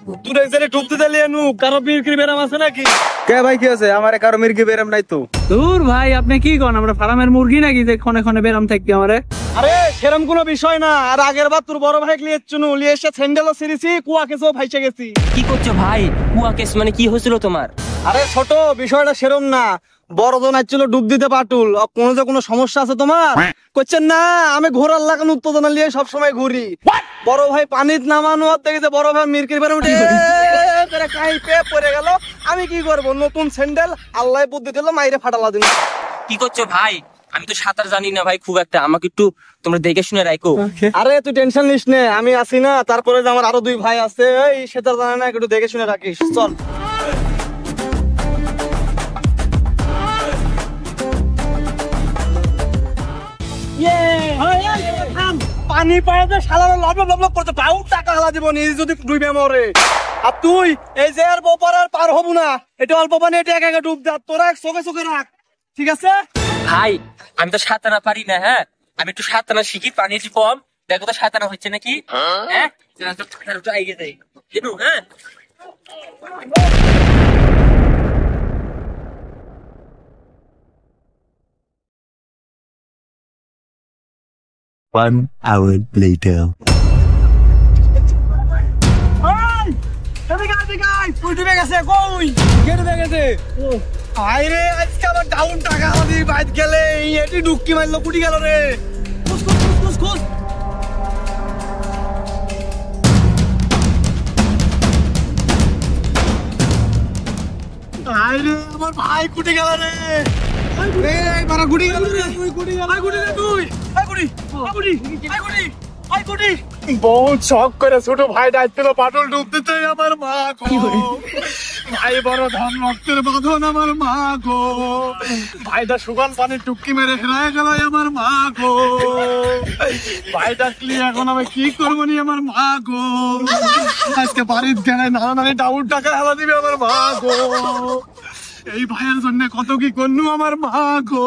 তুই একজনে ডুবতে দিলি নু কারো মির্গি বেরাম আছে নাকি? কে ভাই কি আছে? আমার কারো মির্গি বেরাম নাই তো। দূর ভাই, আপনি কি করেন? আমরা ফার্মের মুরগি নাকি যে ক্ষণে ক্ষণে বেরাম থাকবে আমারে? আরে সেরকম কোনো বিষয় না। আর আগের বার তোর বড় ভাই লিয়ে এসে স্যান্ডেলও ছিঁড়েছি, কুয়া কেসেও ভাইসে গেছি। কি করছো ভাই? কুয়া কেস মানে কি হয়েছিল তোমার? আরে ছোট, বিষয়টা সেরম না। বড় জন আসছিল ডুব দিতে পাটুল। কোনো সমস্যা আছে তোমার? করছেন না, আমি ঘোরার লাগানো উত্তেজনা নিয়ে সবসময় ঘুরি। বড় ভাই পানিত নামানো দেখেছে, বড় ভাই মির্কির বেড়ে উঠে পড়ে গেল। আমি কি করবো? নতুন স্যান্ডেল আল্লাহ বুদ্ধি দিল, মাইরে ফাটালা দিন। কি করছো ভাই? আমি তো সাঁতার জানি না ভাই খুব একটা, আমাকে একটু তোমরা দেখে শুনে রাখো। আরে তুই টেনশন নিস নে, আমি আছি না। তারপরে যে আমার আরো দুই ভাই আছে, এই সেটার জানে না, একটু দেখে শুনে রাখিস। চল। পানি পায়ে যে শালা লব করতে পাউ টাকা হালা দিব নি যদি ডুবে মরে। আর তুই এই যে আর বপার আর পার হবো না, এটা অল্প পানি, এটা একা একা ডুব দে। তোরা চোখে চোখে রাখ, ঠিক আছে? ভাই আমি তো সাঁতার পারি না, হ্যাঁ আমি একটু সাঁতার শিখি, পানি একটু কম, দেখো তো সাঁতার হচ্ছে নাকি। হ্যাঁ এগিয়ে যাই, হ্যাঁ। One hour later. আজকে আবার ডাউন টাকা হাতি বাইক গেলে এটি ডুবকি মারলো, কুটি গেল রে। আমার ভাই কুটি গেল রে। বহুত শখ করে ছোট ভাই ডাকছিল পাটল ডুব দিতে। আমার মা গো, ভাই বড় ধন রক্তের বাঁধন। আমার মা গো, ভাইটা সুগান পানি টুকি মেরে হেরায় গেল। আমার মা গো, ভাই ডাকলি এখন আমি কি করবো নি। আমার মা গো, আজকে বাড়ির গেলে নানা ডাউন টাকা হেলা দিবে। আমার মা গো, এই ভাইয়ের জন্য কত কি করলু। আমার মা গো,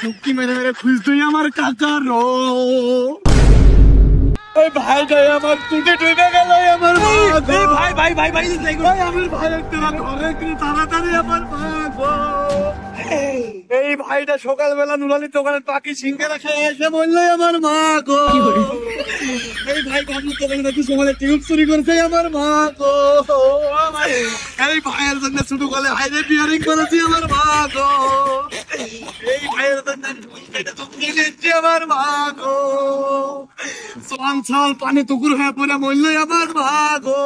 টুকি মেরে মেরে খুঁজতুই আমার কাকা রো। ওই ভাইটাই আমার টুটে টুটে গেল। আমার মা গো, ভাই ভাই ভাই ভাই আমার ভাইয়ের তোরা ঘরে তাড়াতাড়ি। আমার মা গো, এই ভাইটা সকালবেলা নুরালি দোকানের পাখি ছিনকে রাখে এসে বললো আমার মা গো। এই ভাই বাবুর দোকানে নাকি সকালে টিউব চুরি করেছে। আমার মা গো, এই ভাইয়ের জন্য শুধু বলে হাইরে বিয়ারিং করেছি। আমার মা গো, এই ভাইয়ের জন্য আমার মা গো, চঞ্চল পানি টুকুর হয়ে পড়ে মরলো। আমার মা গো,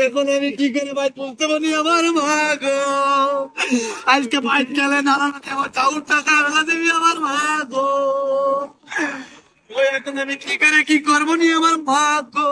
এখন আমি কি করে ভাই বলতে পারি। আমার মা গো, আজকে ভাই গেলে নানা চাউল টাকা দিবি। আমার মা গো, এখন আমি কি করে কি করবো নি। আমার মা গো।